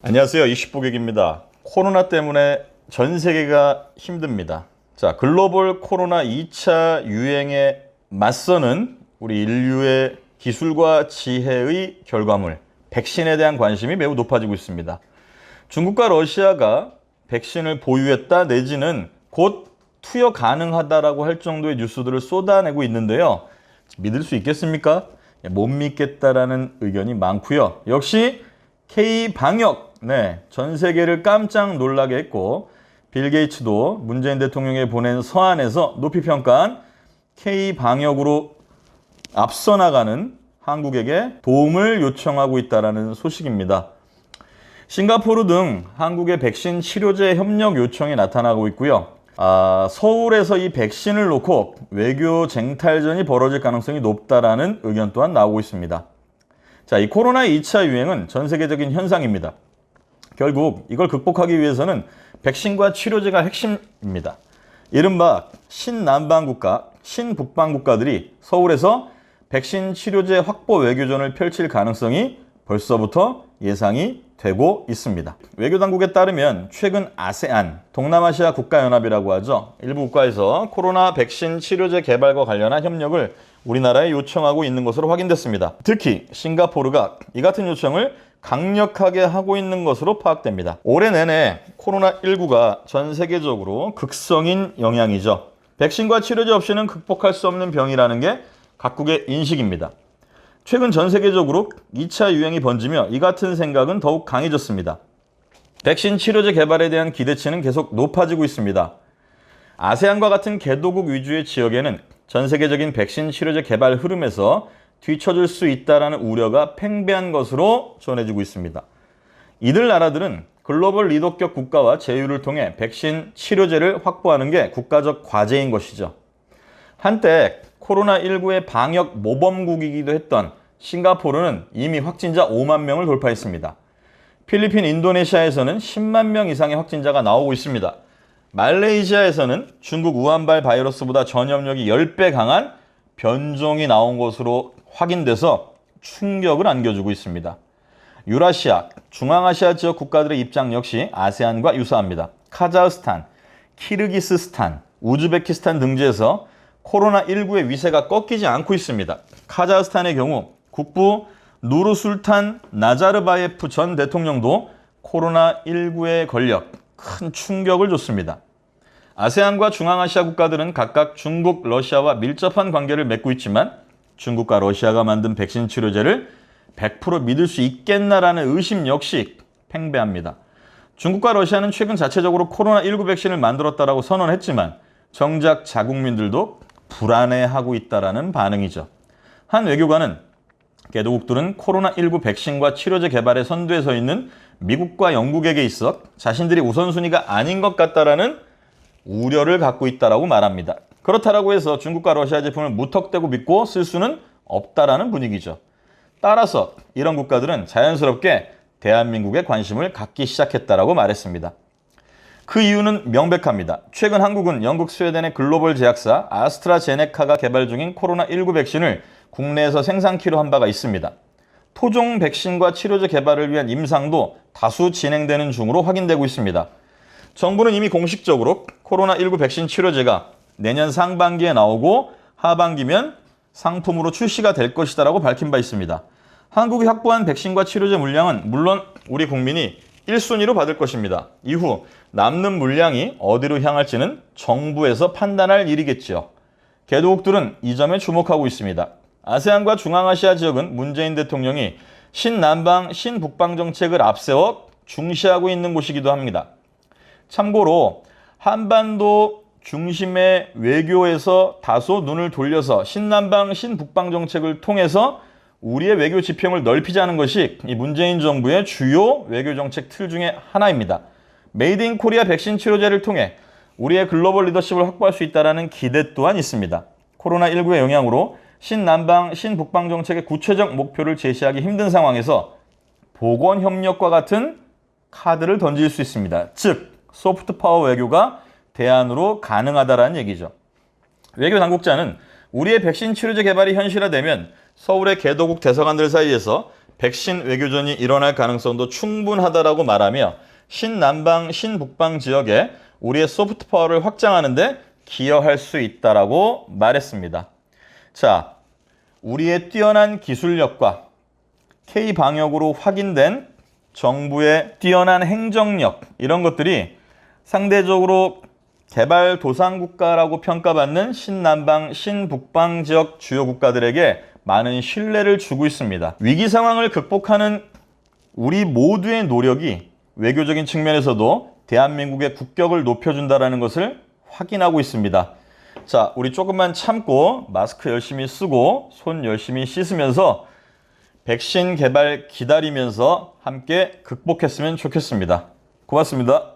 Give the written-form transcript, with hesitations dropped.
안녕하세요. 이슈보객입니다. 코로나 때문에 전 세계가 힘듭니다. 자, 글로벌 코로나 2차 유행에 맞서는 우리 인류의 기술과 지혜의 결과물, 백신에 대한 관심이 매우 높아지고 있습니다. 중국과 러시아가 백신을 보유했다 내지는 곧 투여 가능하다라고 할 정도의 뉴스들을 쏟아내고 있는데요. 믿을 수 있겠습니까? 못 믿겠다라는 의견이 많고요. 역시 K-방역, 전 세계를 깜짝 놀라게 했고 빌 게이츠도 문재인 대통령에 보낸 서한에서 높이 평가한 K-방역으로 앞서 나가는 한국에게 도움을 요청하고 있다는 소식입니다. 싱가포르 등 한국의 백신 치료제 협력 요청이 나타나고 있고요. 서울에서 이 백신을 놓고 외교 쟁탈전이 벌어질 가능성이 높다라는 의견 또한 나오고 있습니다. 자, 이 코로나 2차 유행은 전 세계적인 현상입니다. 결국 이걸 극복하기 위해서는 백신과 치료제가 핵심입니다. 이른바 신남방 국가, 신북방 국가들이 서울에서 백신 치료제 확보 외교전을 펼칠 가능성이 벌써부터 예상이 되고 있습니다. 외교당국에 따르면 최근 아세안, 동남아시아 국가연합이라고 하죠. 일부 국가에서 코로나 백신 치료제 개발과 관련한 협력을 우리나라에 요청하고 있는 것으로 확인됐습니다. 특히 싱가포르가 이 같은 요청을 강력하게 하고 있는 것으로 파악됩니다. 올해 내내 코로나19가 전 세계적으로 극성인 영향이죠. 백신과 치료제 없이는 극복할 수 없는 병이라는 게 각국의 인식입니다. 최근 전 세계적으로 2차 유행이 번지며 이 같은 생각은 더욱 강해졌습니다. 백신 치료제 개발에 대한 기대치는 계속 높아지고 있습니다. 아세안과 같은 개도국 위주의 지역에는 전 세계적인 백신 치료제 개발 흐름에서 뒤처질 수 있다는 우려가 팽배한 것으로 전해지고 있습니다. 이들 나라들은 글로벌 리더격 국가와 제휴를 통해 백신 치료제를 확보하는 게 국가적 과제인 것이죠. 한때 코로나19의 방역 모범국이기도 했던 싱가포르는 이미 확진자 5만 명을 돌파했습니다. 필리핀, 인도네시아에서는 10만 명 이상의 확진자가 나오고 있습니다. 말레이시아에서는 중국 우한발 바이러스보다 전염력이 10배 강한 변종이 나온 것으로 확인돼서 충격을 안겨주고 있습니다. 유라시아, 중앙아시아 지역 국가들의 입장 역시 아세안과 유사합니다. 카자흐스탄, 키르기스스탄, 우즈베키스탄 등지에서 코로나19의 위세가 꺾이지 않고 있습니다. 카자흐스탄의 경우 국부 누르술탄 나자르바예프 전 대통령도 코로나19에 걸려 큰 충격을 줬습니다. 아세안과 중앙아시아 국가들은 각각 중국, 러시아와 밀접한 관계를 맺고 있지만 중국과 러시아가 만든 백신 치료제를 100% 믿을 수 있겠나라는 의심 역시 팽배합니다. 중국과 러시아는 최근 자체적으로 코로나19 백신을 만들었다라고 선언했지만 정작 자국민들도 불안해하고 있다라는 반응이죠. 한 외교관은 개도국들은 코로나19 백신과 치료제 개발에 선두에 서 있는 미국과 영국에게 있어 자신들이 우선순위가 아닌 것 같다라는 우려를 갖고 있다라고 말합니다. 그렇다라고 해서 중국과 러시아 제품을 무턱대고 믿고 쓸 수는 없다라는 분위기죠. 따라서 이런 국가들은 자연스럽게 대한민국에 관심을 갖기 시작했다라고 말했습니다. 그 이유는 명백합니다. 최근 한국은 영국, 스웨덴의 글로벌 제약사 아스트라제네카가 개발 중인 코로나19 백신을 국내에서 생산키로 한 바가 있습니다. 토종 백신과 치료제 개발을 위한 임상도 다수 진행되는 중으로 확인되고 있습니다. 정부는 이미 공식적으로 코로나19 백신 치료제가 내년 상반기에 나오고 하반기면 상품으로 출시가 될 것이다라고 밝힌 바 있습니다. 한국이 확보한 백신과 치료제 물량은 물론 우리 국민이 1순위로 받을 것입니다. 이후 남는 물량이 어디로 향할지는 정부에서 판단할 일이겠죠. 개도국들은 이 점에 주목하고 있습니다. 아세안과 중앙아시아 지역은 문재인 대통령이 신남방, 신북방 정책을 앞세워 중시하고 있는 곳이기도 합니다. 참고로 한반도 중심의 외교에서 다소 눈을 돌려서 신남방, 신북방 정책을 통해서 우리의 외교 지평을 넓히자는 것이 이 문재인 정부의 주요 외교 정책 틀 중에 하나입니다. 메이드 인 코리아 백신 치료제를 통해 우리의 글로벌 리더십을 확보할 수 있다는 기대 또한 있습니다. 코로나19의 영향으로 신남방, 신북방 정책의 구체적 목표를 제시하기 힘든 상황에서 보건협력과 같은 카드를 던질 수 있습니다. 즉, 소프트 파워 외교가 대안으로 가능하다는 얘기죠. 외교 당국자는 우리의 백신 치료제 개발이 현실화되면 서울의 개도국 대사관들 사이에서 백신 외교전이 일어날 가능성도 충분하다라고 말하며 신남방, 신북방 지역에 우리의 소프트 파워를 확장하는 데 기여할 수 있다라고 말했습니다. 자, 우리의 뛰어난 기술력과 K-방역으로 확인된 정부의 뛰어난 행정력, 이런 것들이 상대적으로 개발도상국가라고 평가받는 신남방, 신북방 지역 주요 국가들에게 많은 신뢰를 주고 있습니다. 위기 상황을 극복하는 우리 모두의 노력이 외교적인 측면에서도 대한민국의 국격을 높여준다는 것을 확인하고 있습니다. 자, 우리 조금만 참고 마스크 열심히 쓰고 손 열심히 씻으면서 백신 개발 기다리면서 함께 극복했으면 좋겠습니다. 고맙습니다.